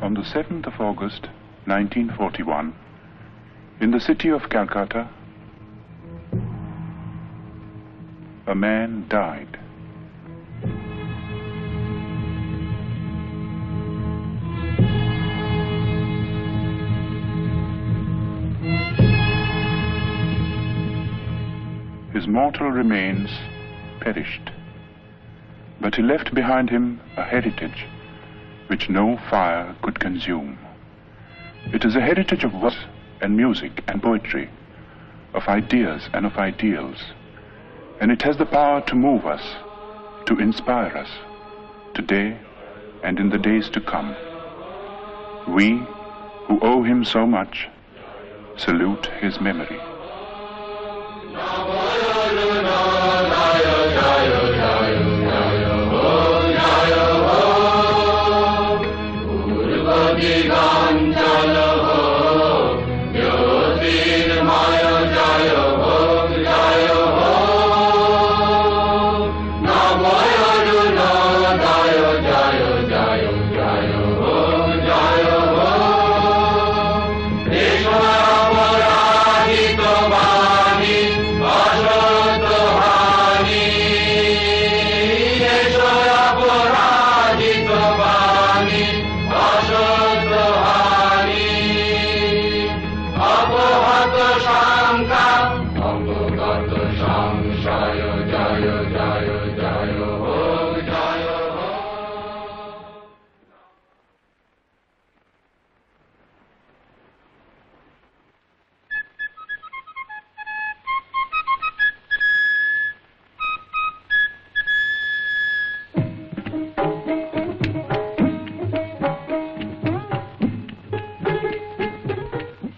On the 7th of August, 1941, in the city of Calcutta, a man died. His mortal remains perished, but he left behind him a heritage which no fire could consume. It is a heritage of words and music and poetry, of ideas and of ideals, and it has the power to move us, to inspire us, today and in the days to come. We, who owe him so much, salute his memory.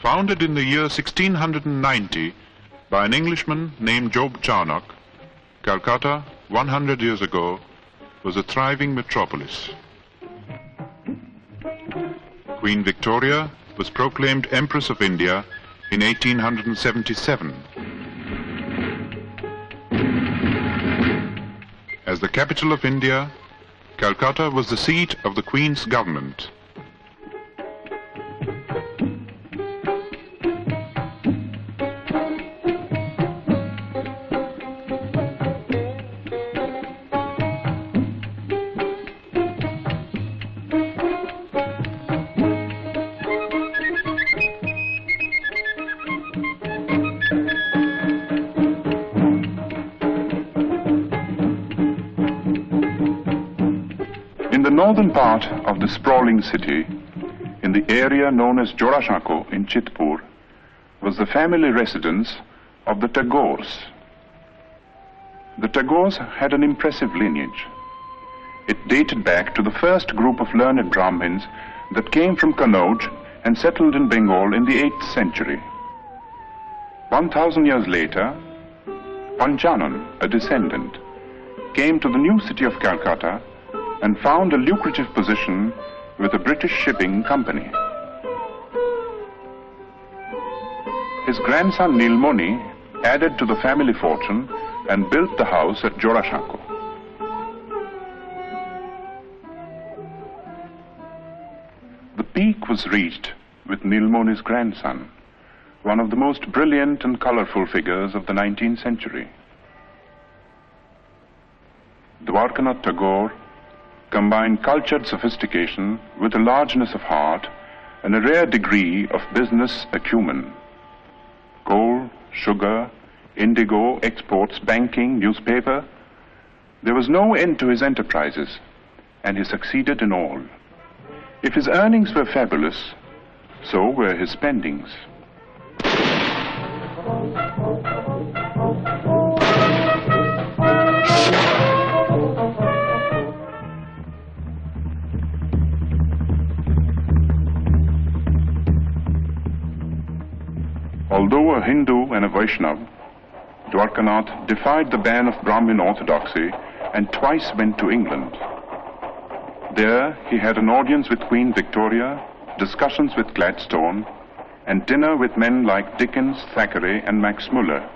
Founded in the year 1690 by an Englishman named Job Charnock, Calcutta, 100 years ago, was a thriving metropolis. Queen Victoria was proclaimed Empress of India in 1877. As the capital of India, Calcutta was the seat of the Queen's government. In the northern part of the sprawling city, in the area known as Jorashako in Chitpur, was the family residence of the Tagores. The Tagores had an impressive lineage. It dated back to the first group of learned Brahmins that came from Kannauj and settled in Bengal in the 8th century. 1,000 years later, Panchanan, a descendant, came to the new city of Calcutta and found a lucrative position with a British shipping company. His grandson Nilmoni added to the family fortune and built the house at Jorashako. The peak was reached with Nilmoni's grandson, one of the most brilliant and colorful figures of the 19th century. Rabindranath Tagore combined cultured sophistication with a largeness of heart and a rare degree of business acumen. Coal, sugar, indigo, exports, banking, newspaper. There was no end to his enterprises, and he succeeded in all. If his earnings were fabulous, so were his spendings. Although a Hindu and a Vaishnava, Dwarkanath defied the ban of Brahmin orthodoxy and twice went to England. There he had an audience with Queen Victoria, discussions with Gladstone, and dinner with men like Dickens, Thackeray, and Max Muller.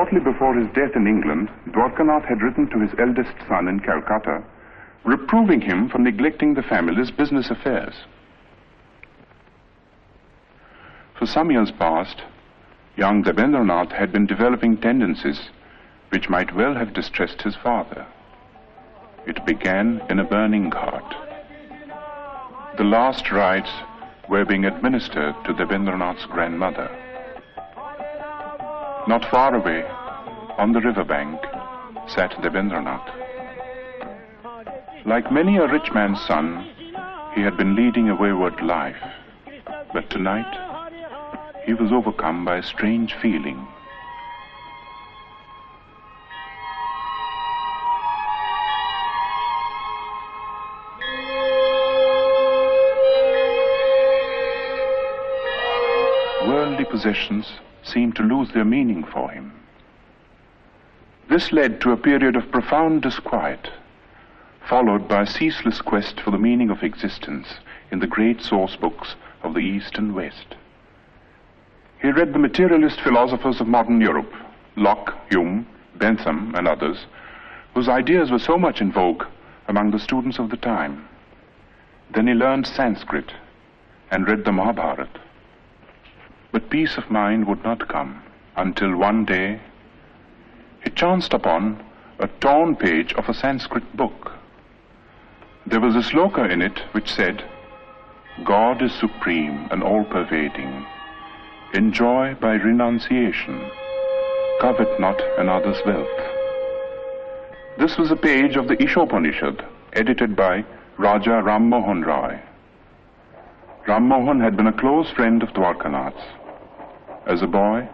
shortly before his death in England, Dwarkanath had written to his eldest son in Calcutta, reproving him for neglecting the family's business affairs. For some years past, young Rabindranath had been developing tendencies which might well have distressed his father. It began in a burning cart. The last rites were being administered to Rabindranath's grandmother. Not far away, on the riverbank, sat Rabindranath. Like many a rich man's son, he had been leading a wayward life, but tonight he was overcome by a strange feeling. Worldly possessions seemed to lose their meaning for him. This led to a period of profound disquiet, followed by a ceaseless quest for the meaning of existence in the great source books of the East and West. He read the materialist philosophers of modern Europe, Locke, Hume, Bentham, and others, whose ideas were so much in vogue among the students of the time. Then he learned Sanskrit and read the Mahabharata. But peace of mind would not come until one day he chanced upon a torn page of a Sanskrit book. There was a sloka in it which said, "God is supreme and all-pervading. Enjoy by renunciation. Covet not another's wealth." This was a page of the Ishopanishad, edited by Raja Ram Mohan Rai. Ram Mohan had been a close friend of Dwarkanath's. As a boy,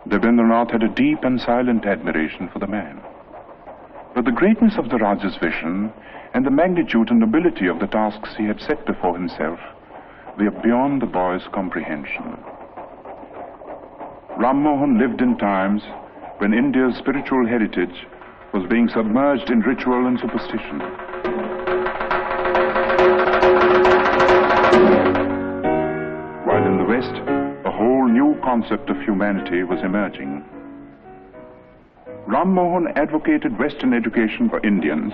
Rabindranath had a deep and silent admiration for the man. But the greatness of the Raja's vision and the magnitude and nobility of the tasks he had set before himself were beyond the boy's comprehension. Ram Mohan lived in times when India's spiritual heritage was being submerged in ritual and superstition. While in the West, a whole new concept of humanity was emerging. Ram Mohan advocated Western education for Indians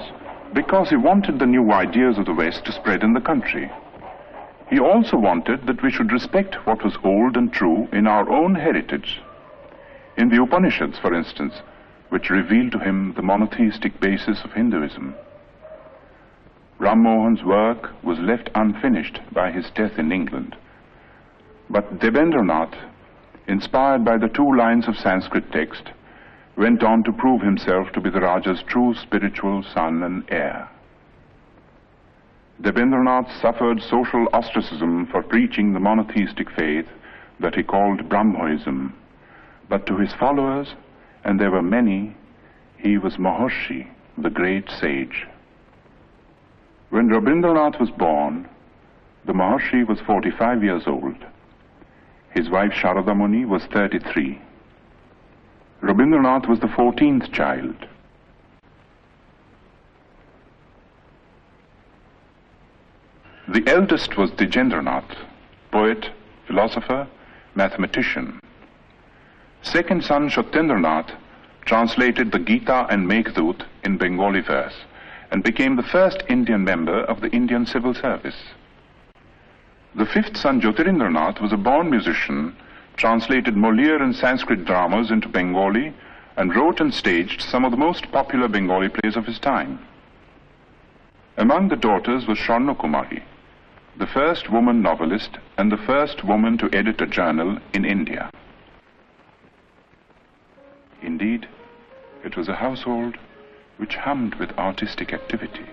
because he wanted the new ideas of the West to spread in the country. He also wanted that we should respect what was old and true in our own heritage. In the Upanishads, for instance, which revealed to him the monotheistic basis of Hinduism. Ram Mohan's work was left unfinished by his death in England. But Rabindranath, inspired by the 2 lines of Sanskrit text, went on to prove himself to be the Raja's true spiritual son and heir. Rabindranath suffered social ostracism for preaching the monotheistic faith that he called Brahmoism, but to his followers, and there were many, he was Maharshi, the great sage. When Rabindranath was born, the Maharshi was 45 years old. His wife Sharada Muni was 33. Rabindranath was the 14th child. The eldest was Dijendranath, poet, philosopher, mathematician. Second son Satyendranath translated the Gita and Meghdut in Bengali verse and became the first Indian member of the Indian civil service. The 5th son Jyotirindranath was a born musician, translated Moliere and Sanskrit dramas into Bengali, and wrote and staged some of the most popular Bengali plays of his time. Among the daughters was Swarna Kumari, the first woman novelist and the first woman to edit a journal in India. Indeed, it was a household which hummed with artistic activity.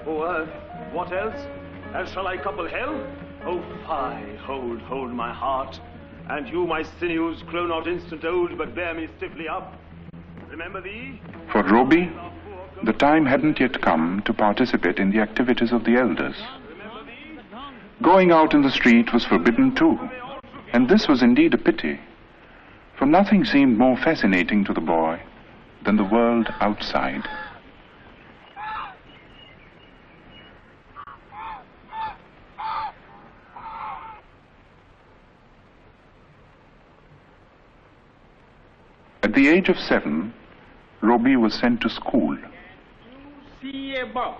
Oh, earth, what else? Else shall I couple hell? Oh, fie, hold my heart. And you, my sinews, grow not instant old, but bear me stiffly up. Remember thee? For Roby, the time hadn't yet come to participate in the activities of the elders. Going out in the street was forbidden too, and this was indeed a pity, for nothing seemed more fascinating to the boy than the world outside. At the age of 7, Robbie was sent to school. See a box.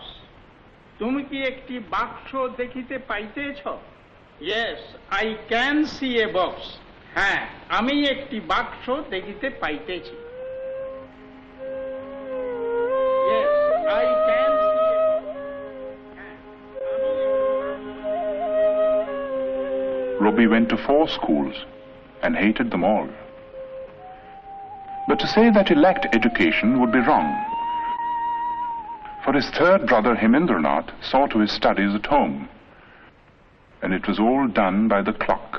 তুমি কি একটি বাক্স দেখিতে পাইতেছ? Yes, I can see a box. হ্যাঁ, আমি একটি বাক্স দেখিতে পাইতেছি। Yes, I can see a box. হ্যাঁ, Robbie went to 4 schools and hated them all. But to say that he lacked education would be wrong. For his third brother Hemendranath saw to his studies at home, and it was all done by the clock.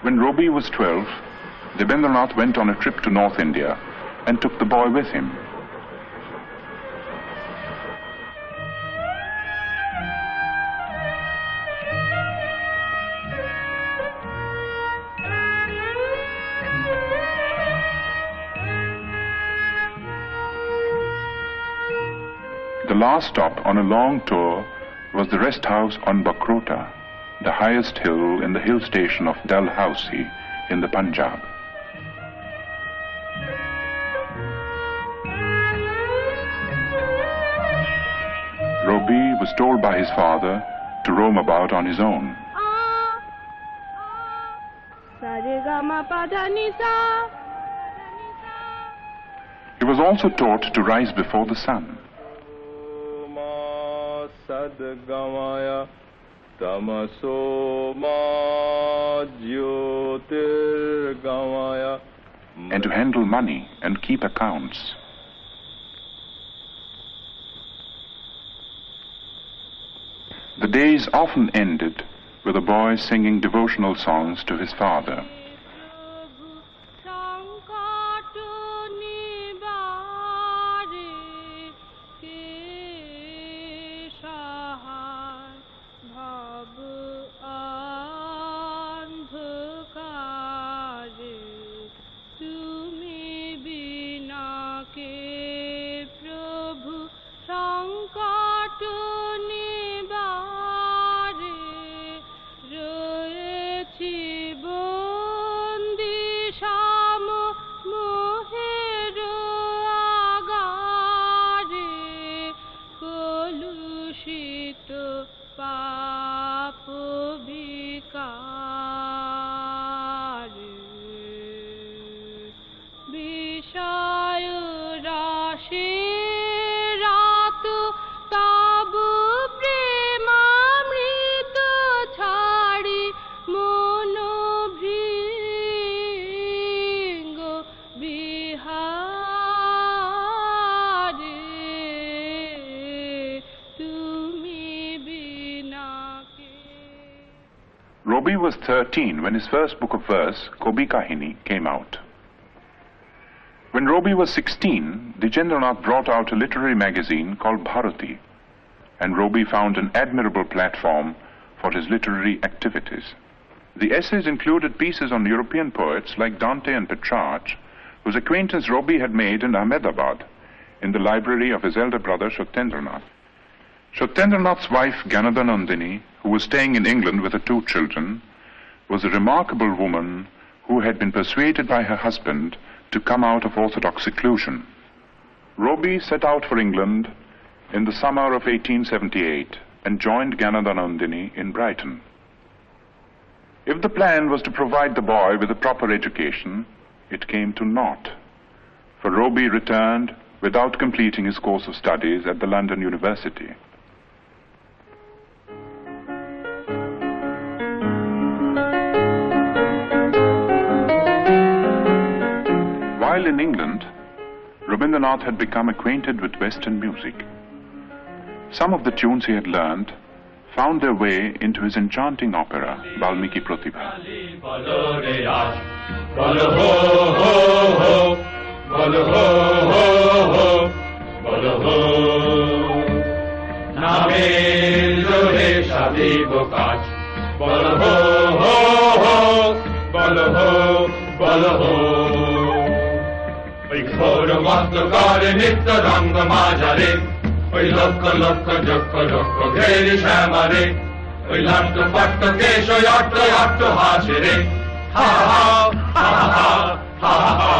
When Robbie was 12, Rabindranath went on a trip to North India and took the boy with him. The last stop on a long tour was the rest house on Bakrota, the highest hill in the hill station of Dalhousie in the Punjab. Robbie was told by his father to roam about on his own. He was also taught to rise before the sun. And to handle money and keep accounts. The days often ended with a boy singing devotional songs to his father. Robbie was 13 when his first book of verse, Kobi Kahini, came out. When Robbie was 16, Rabindranath brought out a literary magazine called Bharati, and Robbie found an admirable platform for his literary activities. The essays included pieces on European poets like Dante and Petrarch, whose acquaintance Robbie had made in Ahmedabad, in the library of his elder brother Satyendranath. Satyendranath's wife, Ganadhanandini, who was staying in England with her 2 children, was a remarkable woman who had been persuaded by her husband to come out of orthodox seclusion. Roby set out for England in the summer of 1878 and joined Ganadhanandini in Brighton. If the plan was to provide the boy with a proper education, it came to naught, for Roby returned without completing his course of studies at the London University. While in England, Rabindranath had become acquainted with Western music. Some of the tunes he had learned found their way into his enchanting opera, Valmiki Pratibha. ওই ঘোর মস্তকারে নিত্য রঙ্গ মাঝারে ওই লক্ষ লক্ষ যক্ষ লক্ষ ঘেরি শ্যামারে ওই লাট্ট পাট্ট কেশ অট্ট অট্ট হাসে রে হা হা হা হা হা হা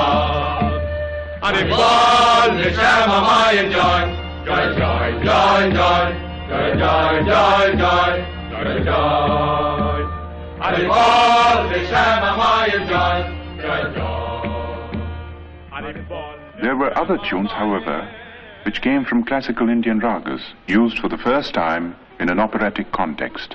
আরে বল রে শ্যামা মায়ের জয় জয় জয় জয় জয় জয় জয় জয় জয় জয় জয় আরে বল রে শ্যামা মায়ের জয় জয় জয়. There were other tunes, however, which came from classical Indian ragas, used for the first time in an operatic context.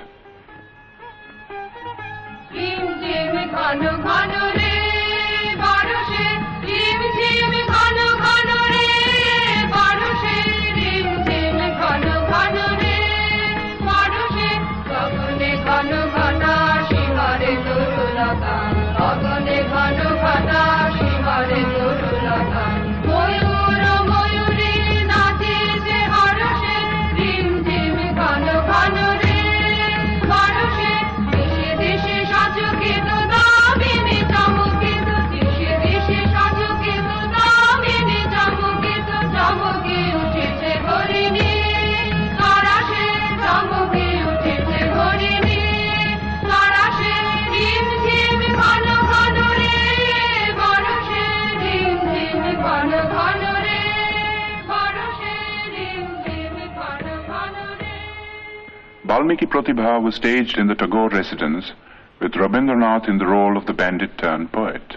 Valmiki Pratibha was staged in the Tagore residence with Rabindranath in the role of the bandit-turned-poet.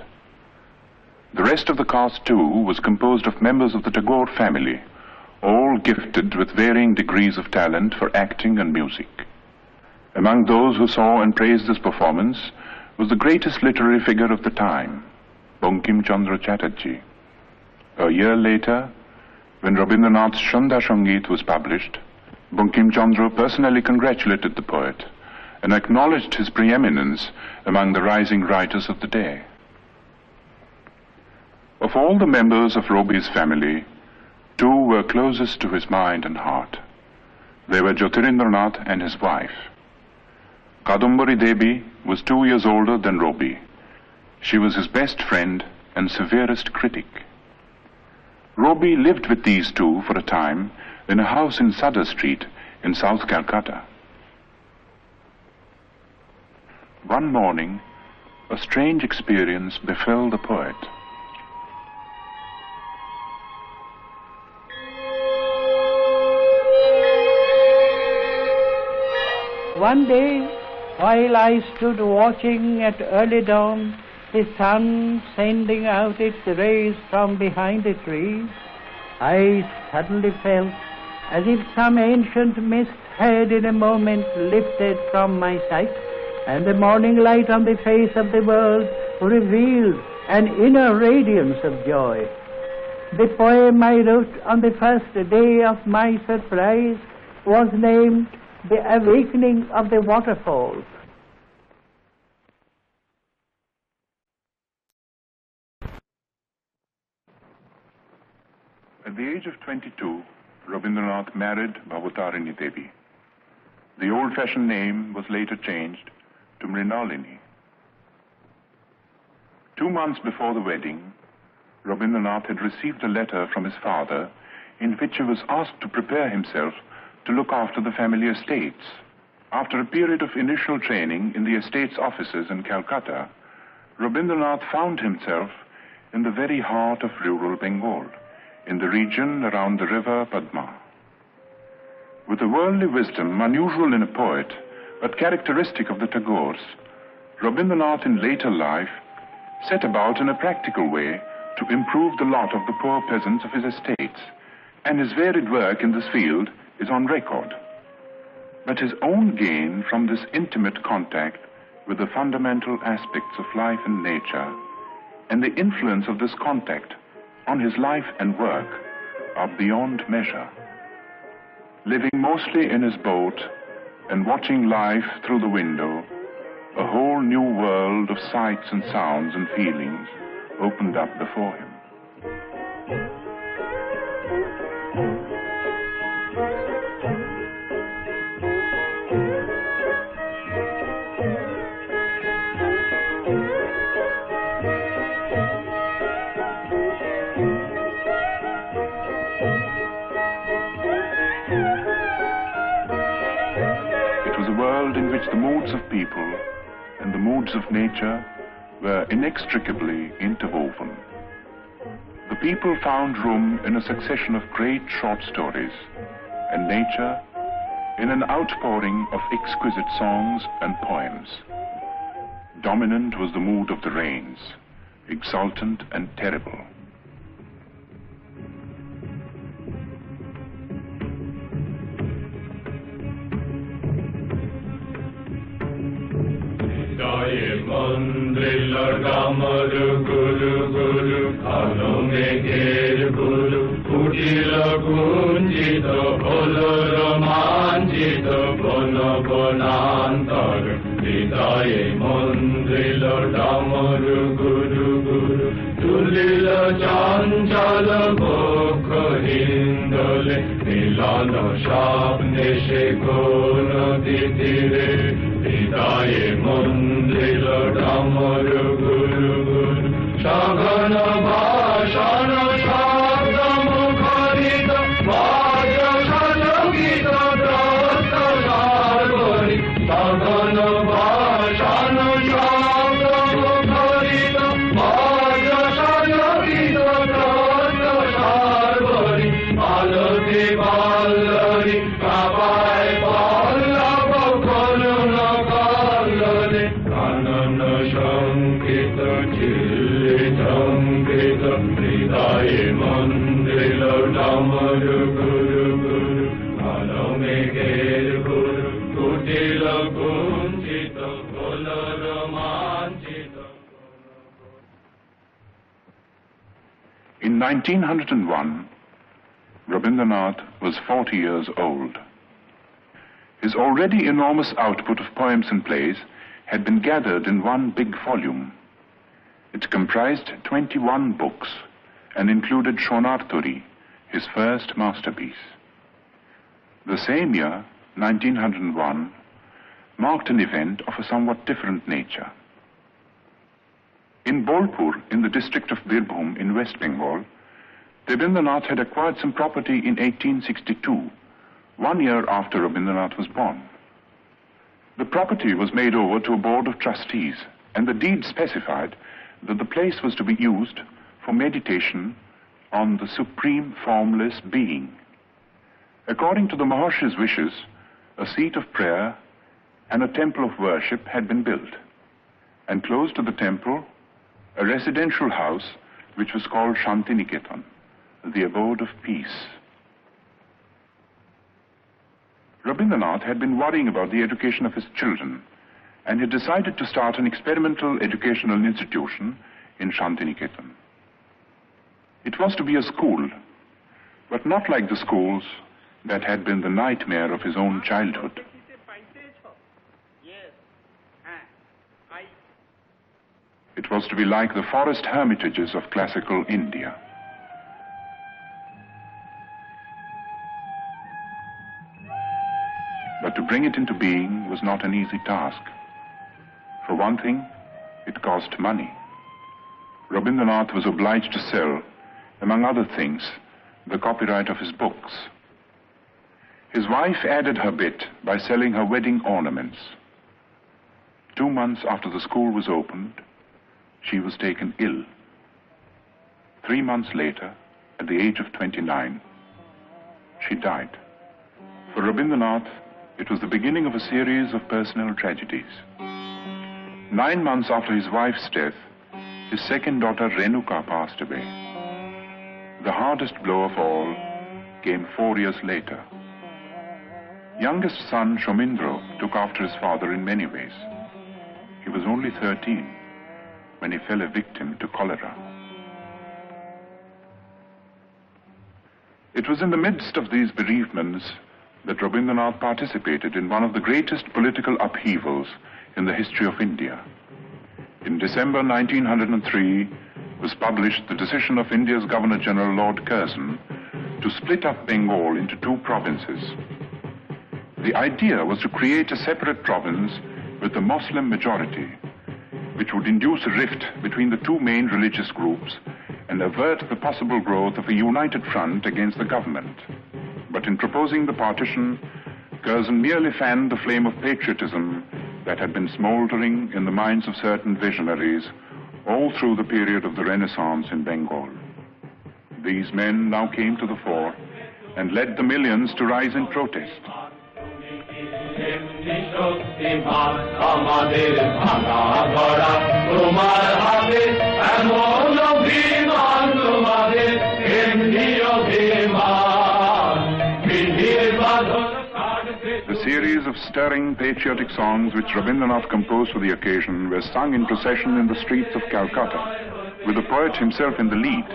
The rest of the cast, too, was composed of members of the Tagore family, all gifted with varying degrees of talent for acting and music. Among those who saw and praised this performance was the greatest literary figure of the time, Bankim Chandra Chatterjee. A year later, when Rabindranath's Shandha Sangeet was published, Bankim Chandra personally congratulated the poet and acknowledged his preeminence among the rising writers of the day. Of all the members of Roby's family, 2 were closest to his mind and heart. They were Jyotirindranath and his wife. Kadambari Devi was 2 years older than Roby. She was his best friend and severest critic. Roby lived with these 2 for a time in a house in Sutter Street in South Calcutta. One morning, a strange experience befell the poet. One day, while I stood watching at early dawn, the sun sending out its rays from behind the trees, I suddenly felt as if some ancient mist had in a moment lifted from my sight, and the morning light on the face of the world revealed an inner radiance of joy. The poem I wrote on the first day of my surprise was named The Awakening of the Waterfalls. At the age of 22, Rabindranath married Bhavatarini Devi. The old-fashioned name was later changed to Mrinalini. 2 months before the wedding, Rabindranath had received a letter from his father in which he was asked to prepare himself to look after the family estates. After a period of initial training in the estate's offices in Calcutta, Rabindranath found himself in the very heart of rural Bengal, in the region around the river Padma. With a worldly wisdom unusual in a poet, but characteristic of the Tagores, Rabindranath in later life set about in a practical way to improve the lot of the poor peasants of his estates, and his varied work in this field is on record. But his own gain from this intimate contact with the fundamental aspects of life and nature, and the influence of this contact on his life and work, are beyond measure. Living mostly in his boat and watching life through the window, a whole new world of sights and sounds and feelings opened up before him. In which the moods of people and the moods of nature were inextricably interwoven. The people found room in a succession of great short stories, and nature in an outpouring of exquisite songs and poems. Dominant was the mood of the rains, exultant and terrible. Mandrilla Gamaru Guru Guru Kalo Megir Guru Kutila Kunjito Bolo Romanjito Bono Bonantar Vidaye Mandrilla Gamaru Guru Guru Tulila Chanchala Bokho Hindole Milano Shabne Shekono Ditire Vidaye Mandrilla Gamaru Guru Guru Shagana Bhashana Shabda Mukharita Vajra Shajagita Drasta Sharvari Shagana Bhashana Shabda Mukharita Vajra Shajagita Drasta Sharvari Alati Ballari Kapai Pallava Koluna Kallade Kanana Shankita Chilitankita Hridaye Mandrila Damaru Guru Guru Alamegir Guru Kutila Kunchita Kolaramanchita. In 1901, Rabindranath was 40 years old. His already enormous output of poems and plays had been gathered in one big volume. It comprised 21 books and included Shonarturi, his first masterpiece. The same year, 1901, marked an event of a somewhat different nature. In Bolpur, in the district of Birbhum in West Bengal, Rabindranath had acquired some property in 1862, 1 year after Rabindranath was born. The property was made over to a board of trustees, and the deed specified that the place was to be used for meditation on the supreme formless being. According to the Maharshi's wishes, a seat of prayer and a temple of worship had been built, and close to the temple, a residential house which was called Shantiniketan, the abode of peace. Rabindranath had been worrying about the education of his children and had decided to start an experimental educational institution in Shantiniketan. It was to be a school, but not like the schools that had been the nightmare of his own childhood. It was to be like the forest hermitages of classical India. But to bring it into being was not an easy task. For one thing, it cost money. Rabindranath was obliged to sell, among other things, the copyright of his books. His wife added her bit by selling her wedding ornaments. 2 months after the school was opened, she was taken ill. 3 months later, at the age of 29, she died. For Rabindranath, it was the beginning of a series of personal tragedies. 9 months after his wife's death, his second daughter Renuka passed away. The hardest blow of all came 4 years later. Youngest son Shomindro took after his father in many ways. He was only 13 when he fell a victim to cholera. It was in the midst of these bereavements that Rabindranath participated in one of the greatest political upheavals in the history of India. In December 1903 was published the decision of India's Governor-General Lord Curzon to split up Bengal into 2 provinces. The idea was to create a separate province with a Muslim majority, which would induce a rift between the 2 main religious groups and avert the possible growth of a united front against the government. But in proposing the partition, Curzon merely fanned the flame of patriotism that had been smoldering in the minds of certain visionaries all through the period of the Renaissance in Bengal. These men now came to the fore and led the millions to rise in protest. The series of stirring patriotic songs which Rabindranath composed for the occasion were sung in procession in the streets of Calcutta, with the poet himself in the lead.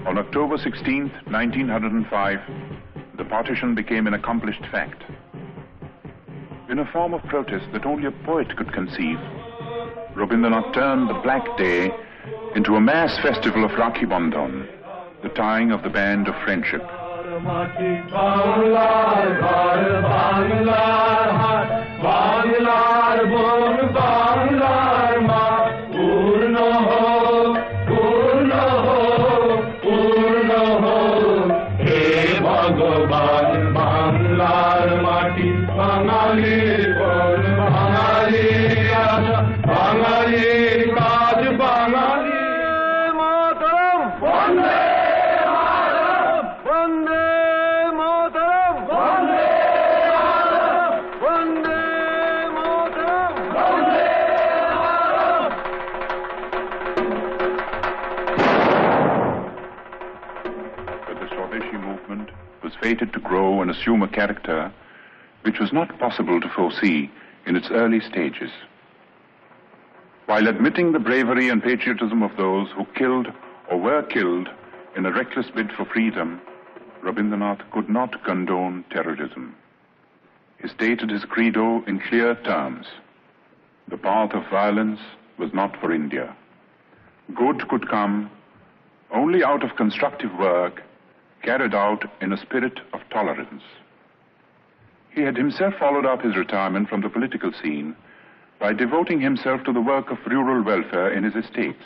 On October 16th, 1905, the partition became an accomplished fact. In a form of protest that only a poet could conceive, Rabindranath turned the Black Day into a mass festival of Rakhi Bandhan, the tying of the band of friendship. Fated to grow and assume a character which was not possible to foresee in its early stages. While admitting the bravery and patriotism of those who killed or were killed in a reckless bid for freedom, Rabindranath could not condone terrorism. He stated his credo in clear terms. The path of violence was not for India. Good could come only out of constructive work carried out in a spirit of tolerance. He had himself followed up his retirement from the political scene by devoting himself to the work of rural welfare in his estates.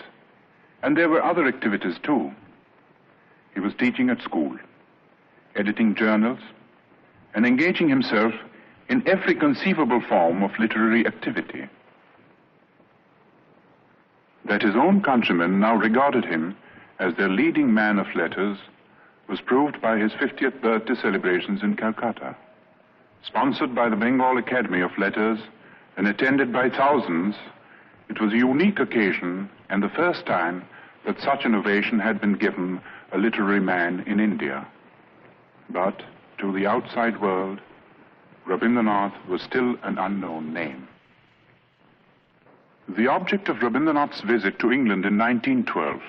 And there were other activities too. He was teaching at school, editing journals, and engaging himself in every conceivable form of literary activity. That his own countrymen now regarded him as their leading man of letters was proved by his 50th birthday celebrations in Calcutta. Sponsored by the Bengal Academy of Letters and attended by thousands, it was a unique occasion and the first time that such an ovation had been given a literary man in India. But to the outside world, Rabindranath was still an unknown name. The object of Rabindranath's visit to England in 1912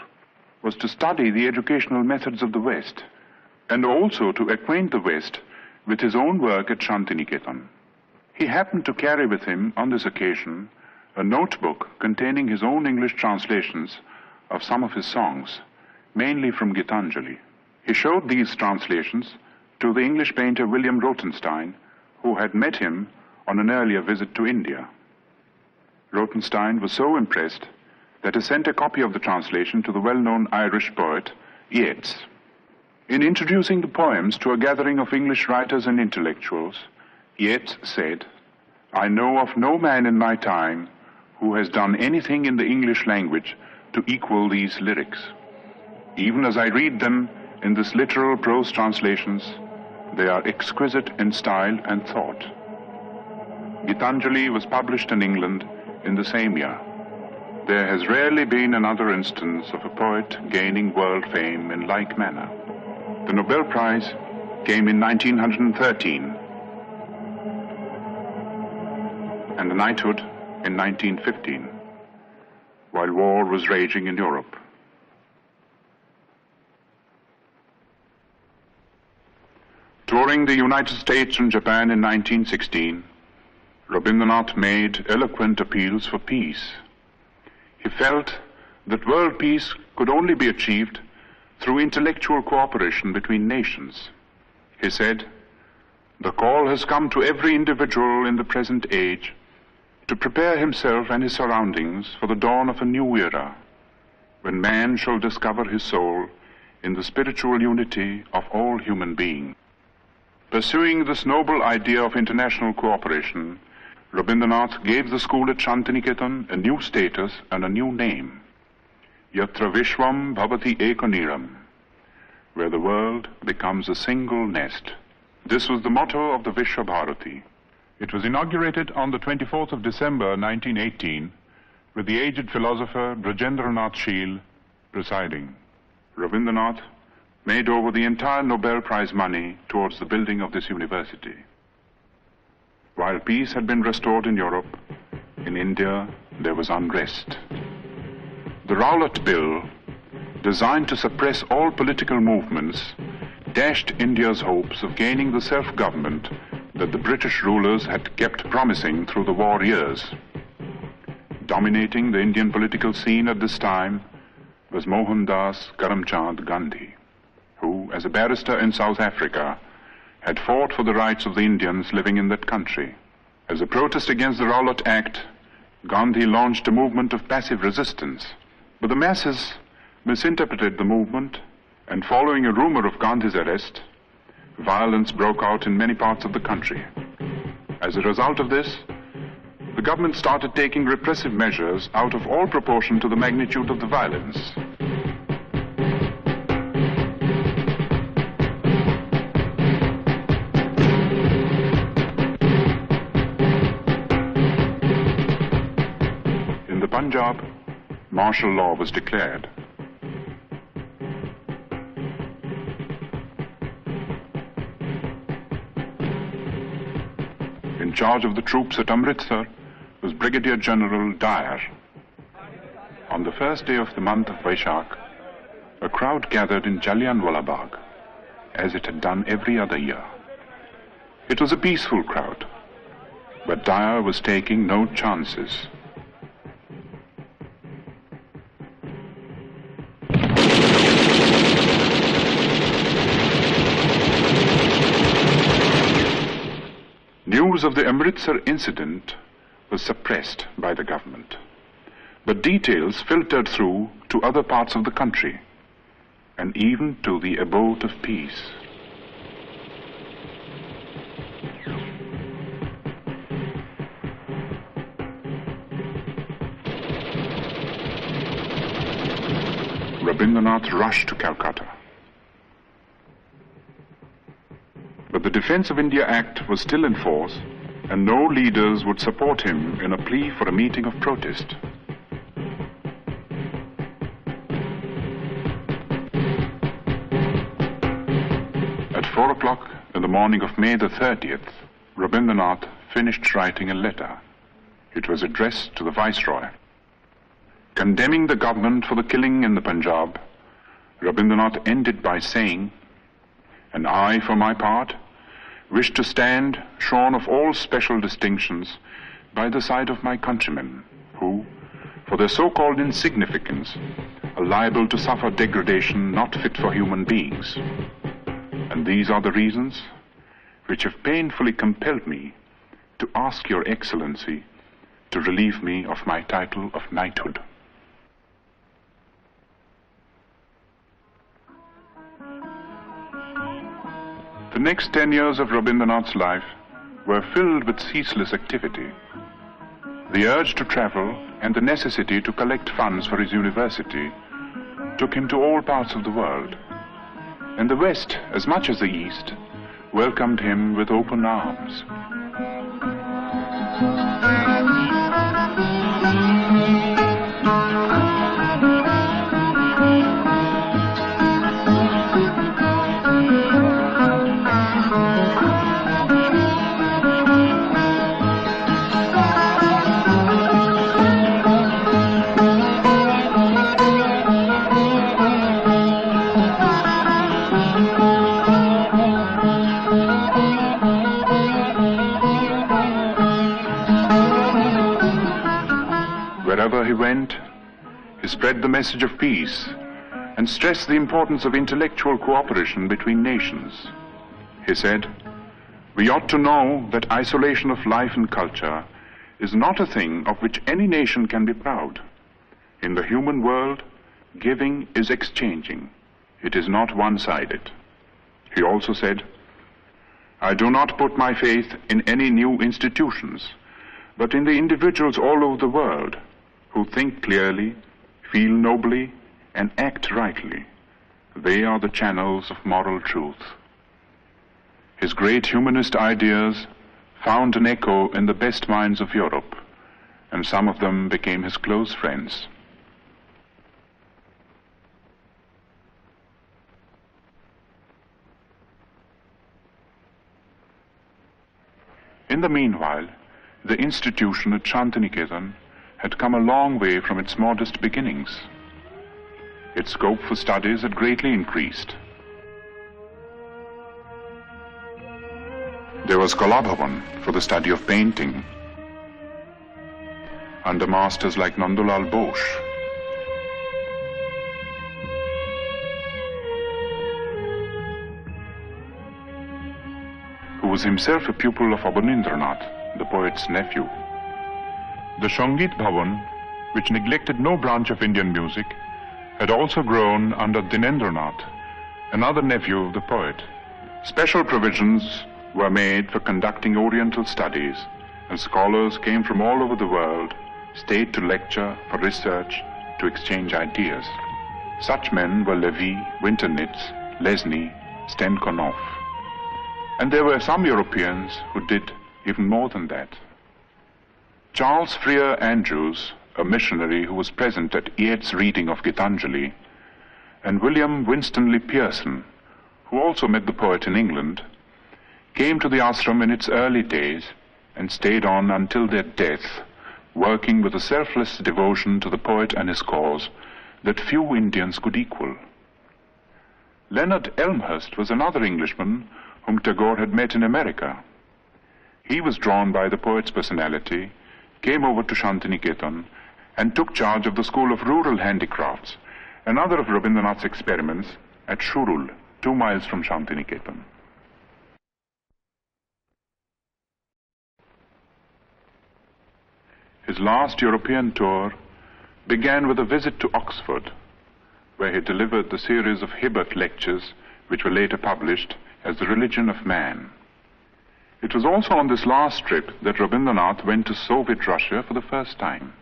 was to study the educational methods of the West, and also to acquaint the West with his own work at Shantiniketan. He happened to carry with him on this occasion a notebook containing his own English translations of some of his songs, mainly from Gitanjali. He showed these translations to the English painter William Rothenstein, who had met him on an earlier visit to India. Rothenstein was so impressed that he sent a copy of the translation to the well-known Irish poet Yeats. In introducing the poems to a gathering of English writers and intellectuals, Yeats said, "I know of no man in my time who has done anything in the English language to equal these lyrics. Even as I read them in this literal prose translations, they are exquisite in style and thought." Gitanjali was published in England in the same year. There has rarely been another instance of a poet gaining world fame in like manner. The Nobel Prize came in 1913 and the knighthood in 1915, while war was raging in Europe. Touring the United States and Japan in 1916, Rabindranath made eloquent appeals for peace. He felt that world peace could only be achieved through intellectual cooperation between nations. He said, "The call has come to every individual in the present age to prepare himself and his surroundings for the dawn of a new era, when man shall discover his soul in the spiritual unity of all human beings." Pursuing this noble idea of international cooperation, Rabindranath gave the school at Shantiniketan a new status and a new name, Yatra Vishwam Bhavati Ekaniram, where the world becomes a single nest. This was the motto of the Vishwa Bharati. It was inaugurated on the 24th of December 1918 with the aged philosopher Brajendranath Tagore presiding. Rabindranath made over the entire Nobel Prize money towards the building of this university. While peace had been restored in Europe, in India there was unrest. The Rowlatt Bill, designed to suppress all political movements, dashed India's hopes of gaining the self-government that the British rulers had kept promising through the war years. Dominating the Indian political scene at this time was Mohandas Karamchand Gandhi, who, as a barrister in South Africa, had fought for the rights of the Indians living in that country. As a protest against the Rowlatt Act, Gandhi launched a movement of passive resistance. But the masses misinterpreted the movement, and following a rumor of Gandhi's arrest, violence broke out in many parts of the country. As a result of this, the government started taking repressive measures out of all proportion to the magnitude of the violence. In the Punjab, martial law was declared. In charge of the troops at Amritsar was Brigadier General Dyer. On the first day of the month of Vaishak, a crowd gathered in Jallianwala Bagh, as it had done every other year. It was a peaceful crowd, but Dyer was taking no chances. News of the Amritsar incident was suppressed by the government, but details filtered through to other parts of the country, and even to the abode of peace. Rabindranath rushed to Calcutta. But the Defence of India Act was still in force, and no leaders would support him in a plea for a meeting of protest. At 4 o'clock in the morning of May the 30th, Rabindranath finished writing a letter. It was addressed to the Viceroy. Condemning the government for the killing in the Punjab, Rabindranath ended by saying, And I, for my part, wish to stand, shorn of all special distinctions, by the side of my countrymen, who, for their so-called insignificance, are liable to suffer degradation not fit for human beings. And these are the reasons which have painfully compelled me to ask Your Excellency to relieve me of my title of knighthood. The next 10 years of Rabindranath's life were filled with ceaseless activity. The urge to travel and the necessity to collect funds for his university took him to all parts of the world, and the West, as much as the East, welcomed him with open arms. Wherever he went, he spread the message of peace and stressed the importance of intellectual cooperation between nations. He said, "We ought to know that isolation of life and culture is not a thing of which any nation can be proud. In the human world, giving is exchanging. It is not one-sided." He also said, "I do not put my faith in any new institutions, but in the individuals all over the world who think clearly, feel nobly, and act rightly. They are the channels of moral truth." His great humanist ideas found an echo in the best minds of Europe, and some of them became his close friends. In the meanwhile, the institution at Shantiniketan had come a long way from its modest beginnings. Its scope for studies had greatly increased. There was Kalabhavan for the study of painting, under masters like Nandulal Bose. Who was himself a pupil of Rabindranath, the poet's nephew. The Sangeet Bhavan, which neglected no branch of Indian music, had also grown under Dinendranath, another nephew of the poet. Special provisions were made for conducting Oriental studies, and scholars came from all over the world, stayed to lecture, for research, to exchange ideas. Such men were Levy, Winternitz, Lesny, Stenkonov. And there were some Europeans who did even more than that. Charles Freer Andrews, a missionary who was present at Yeats's reading of Gitanjali, and William Winstanley Pearson, who also met the poet in England, came to the ashram in its early days and stayed on until their death, working with a selfless devotion to the poet and his cause that few Indians could equal. Leonard Elmhurst was another Englishman whom Tagore had met in America. He was drawn by the poet's personality, came over to Shantiniketan, and took charge of the School of Rural Handicrafts, another of Rabindranath's experiments at Shurul, 2 miles from Shantiniketan. His last European tour began with a visit to Oxford, where he delivered the series of Hibbert lectures, which were later published as The Religion of Man. It was also on this last trip that Rabindranath went to Soviet Russia for the first time.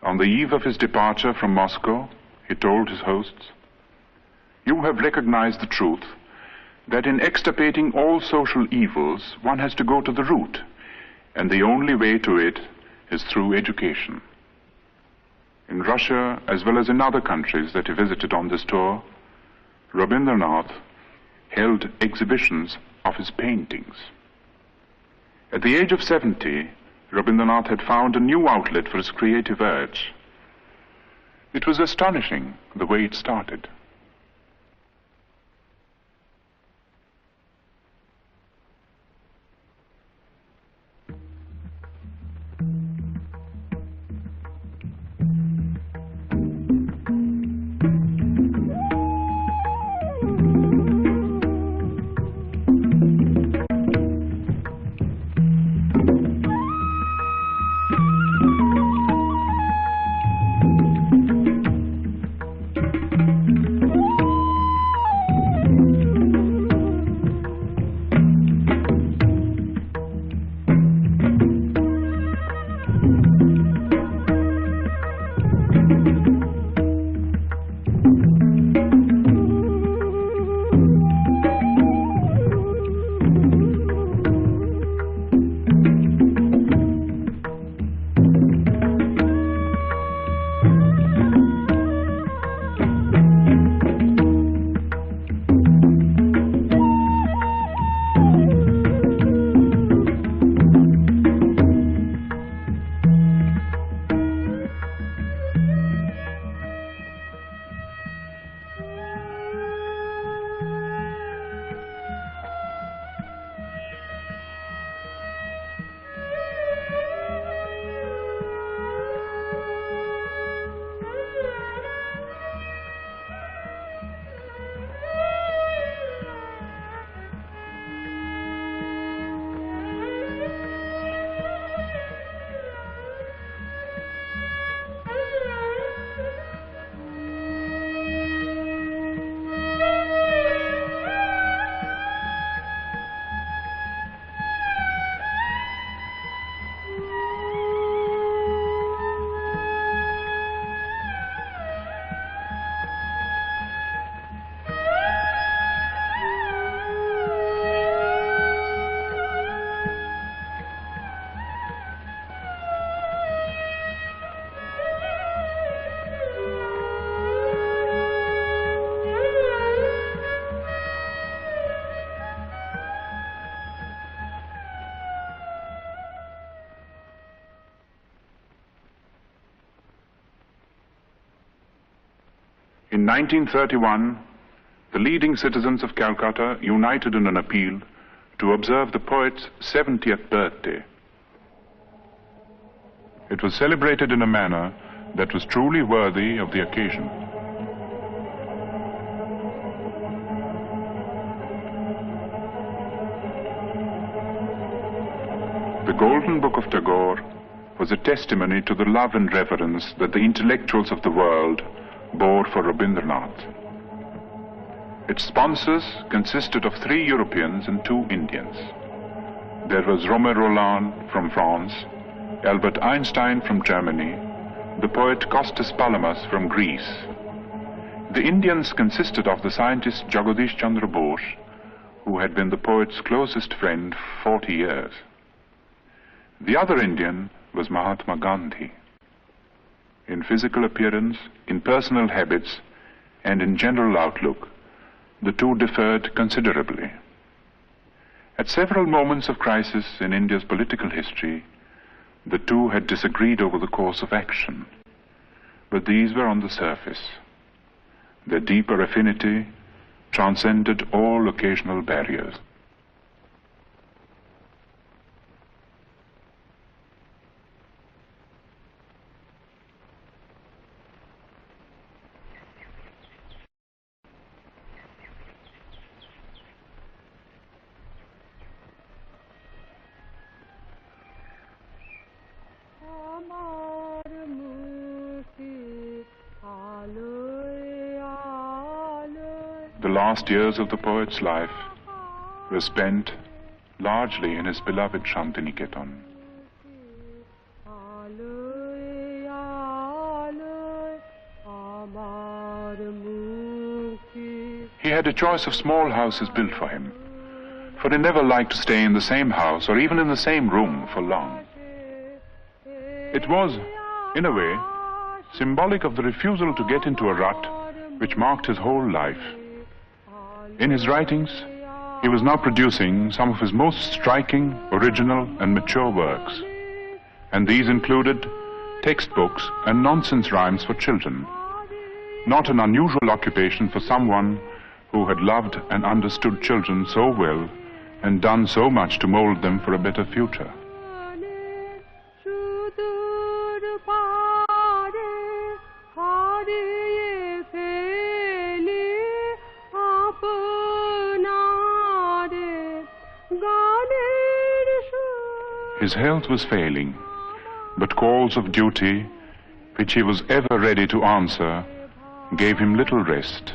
On the eve of his departure from Moscow, he told his hosts, "You have recognized the truth that in extirpating all social evils, one has to go to the root, and the only way to it is through education." In Russia, as well as in other countries that he visited on this tour, Rabindranath held exhibitions of his paintings. At the age of 70, Rabindranath had found a new outlet for his creative urge. It was astonishing the way it started. In 1931, the leading citizens of Calcutta united in an appeal to observe the poet's 70th birthday. It was celebrated in a manner that was truly worthy of the occasion. The Golden Book of Tagore was a testimony to the love and reverence that the intellectuals of the world bore for Rabindranath. Its sponsors consisted of 3 Europeans and 2 Indians. There was Romain Rolland from France, Albert Einstein from Germany, the poet Costas Palamas from Greece. The Indians consisted of the scientist Jagadish Chandra Bose, who had been the poet's closest friend for 40 years. The other Indian was Mahatma Gandhi. In physical appearance, in personal habits, and in general outlook, the two differed considerably. At several moments of crisis in India's political history, the two had disagreed over the course of action, but these were on the surface. Their deeper affinity transcended all occasional barriers. The last years of the poet's life were spent largely in his beloved Shantiniketan. He had a choice of small houses built for him, for he never liked to stay in the same house or even in the same room for long. It was, in a way, symbolic of the refusal to get into a rut which marked his whole life. In his writings, He was now producing some of his most striking, original and mature works, and these included textbooks and nonsense rhymes for children, not an unusual occupation for someone who had loved and understood children so well and done so much to mold them for a better future. His health was failing, but calls of duty, which he was ever ready to answer, gave him little rest.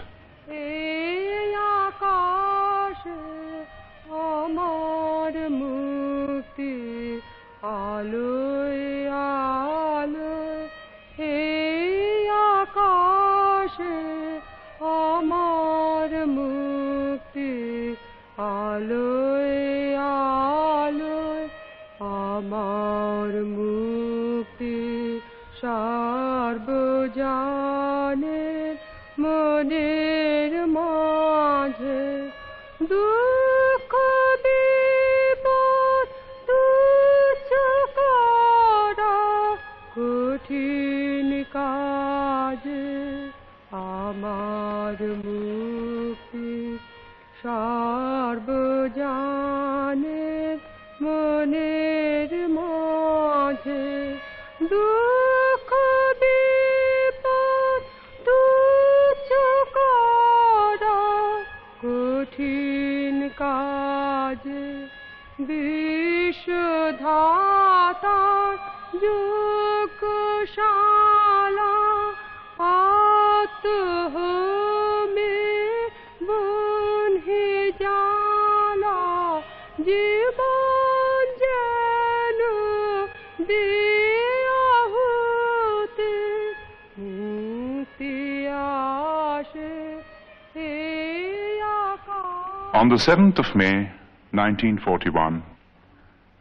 On the 7th of May, 1941,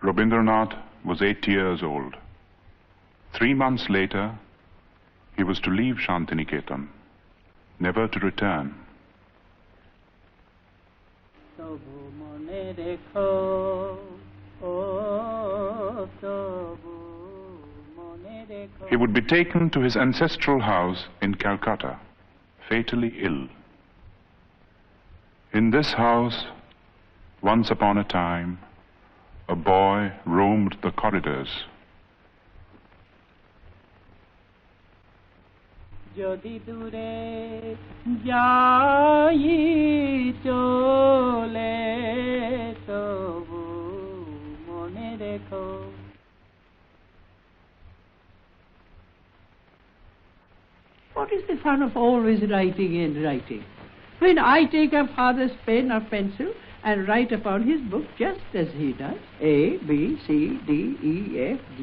Rabindranath was 80 years old. 3 months later, he was to leave Shantiniketan, never to return. He would be taken to his ancestral house in Calcutta, fatally ill. In this house, once upon a time, a boy roamed the corridors. যদি দূরে যাই চলে তবু মনে রেখো। What is the fun of always writing and writing? When I take up father's pen or pencil and write upon his book just as he does, A, B, C, D, E, F, G,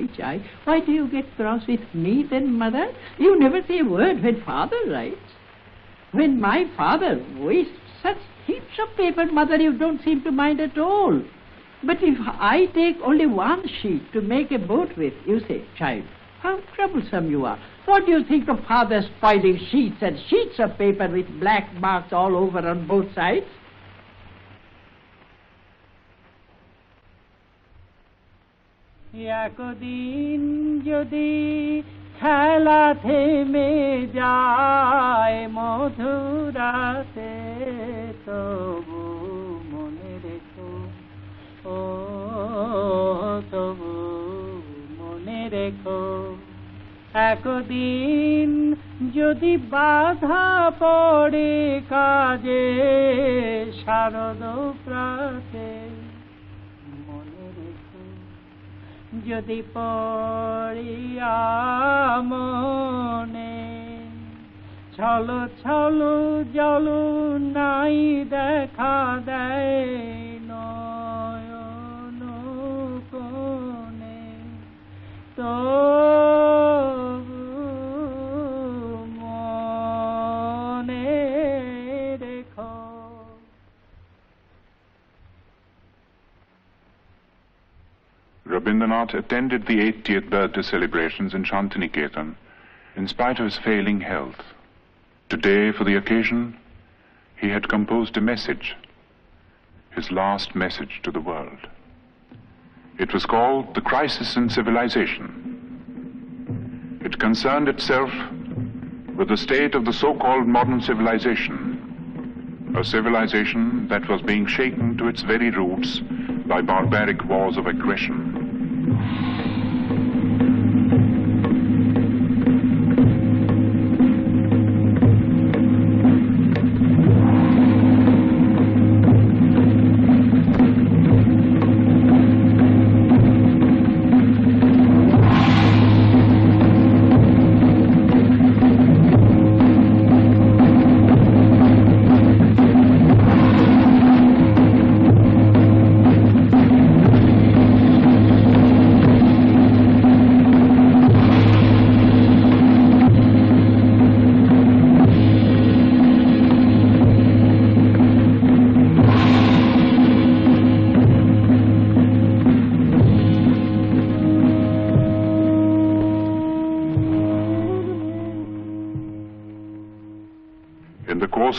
H, I, why do you get cross with me then, mother? You never say a word when father writes. When my father wastes such heaps of paper, mother, you don't seem to mind at all. But if I take only one sheet to make a boat with, you say, child, how troublesome you are. What do you think of father spoiling sheets and sheets of paper with black marks all over on both sides? একদিন যদি খেলা থেমে যায় মধুরাতে তবু মনে রেখো ও তবু মনে রেখো একদিন যদি বাধা পড়ে কাজে শারদ প্রাতে যদি পড়িয়া মনে ছলো ছলো জল নাই দেখা দেয় নয়ন কোণে তো মনে রেখো। Rabindranath attended the 80th birthday celebrations in Shantiniketan in spite of his failing health. Today, for the occasion, he had composed a message his last message to the world. It was called The Crisis in Civilization. It concerned itself with the state of the so-called modern civilization, a civilization that was being shaken to its very roots by barbaric wars of aggression.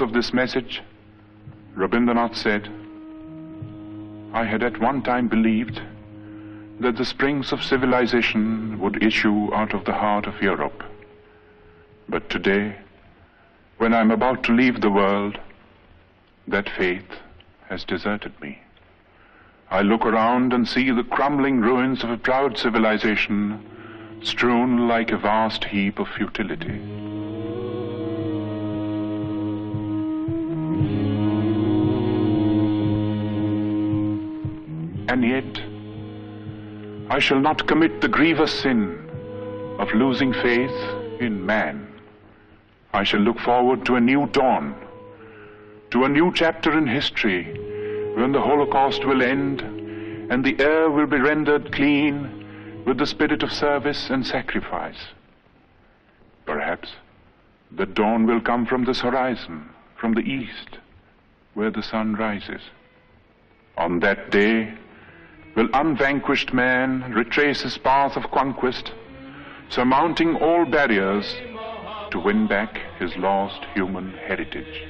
Of this message, Rabindranath said, I had at one time believed that the springs of civilization would issue out of the heart of Europe. But today, when I'm about to leave the world, that faith has deserted me. I look around and see the crumbling ruins of a proud civilization strewn like a vast heap of futility. And yet, I shall not commit the grievous sin of losing faith in man. I shall look forward to a new dawn, to a new chapter in history, when the Holocaust will end and the air will be rendered clean with the spirit of service and sacrifice. Perhaps the dawn will come from this horizon, from the east, where the sun rises. On that day, will unvanquished man retrace his path of conquest, surmounting all barriers to win back his lost human heritage.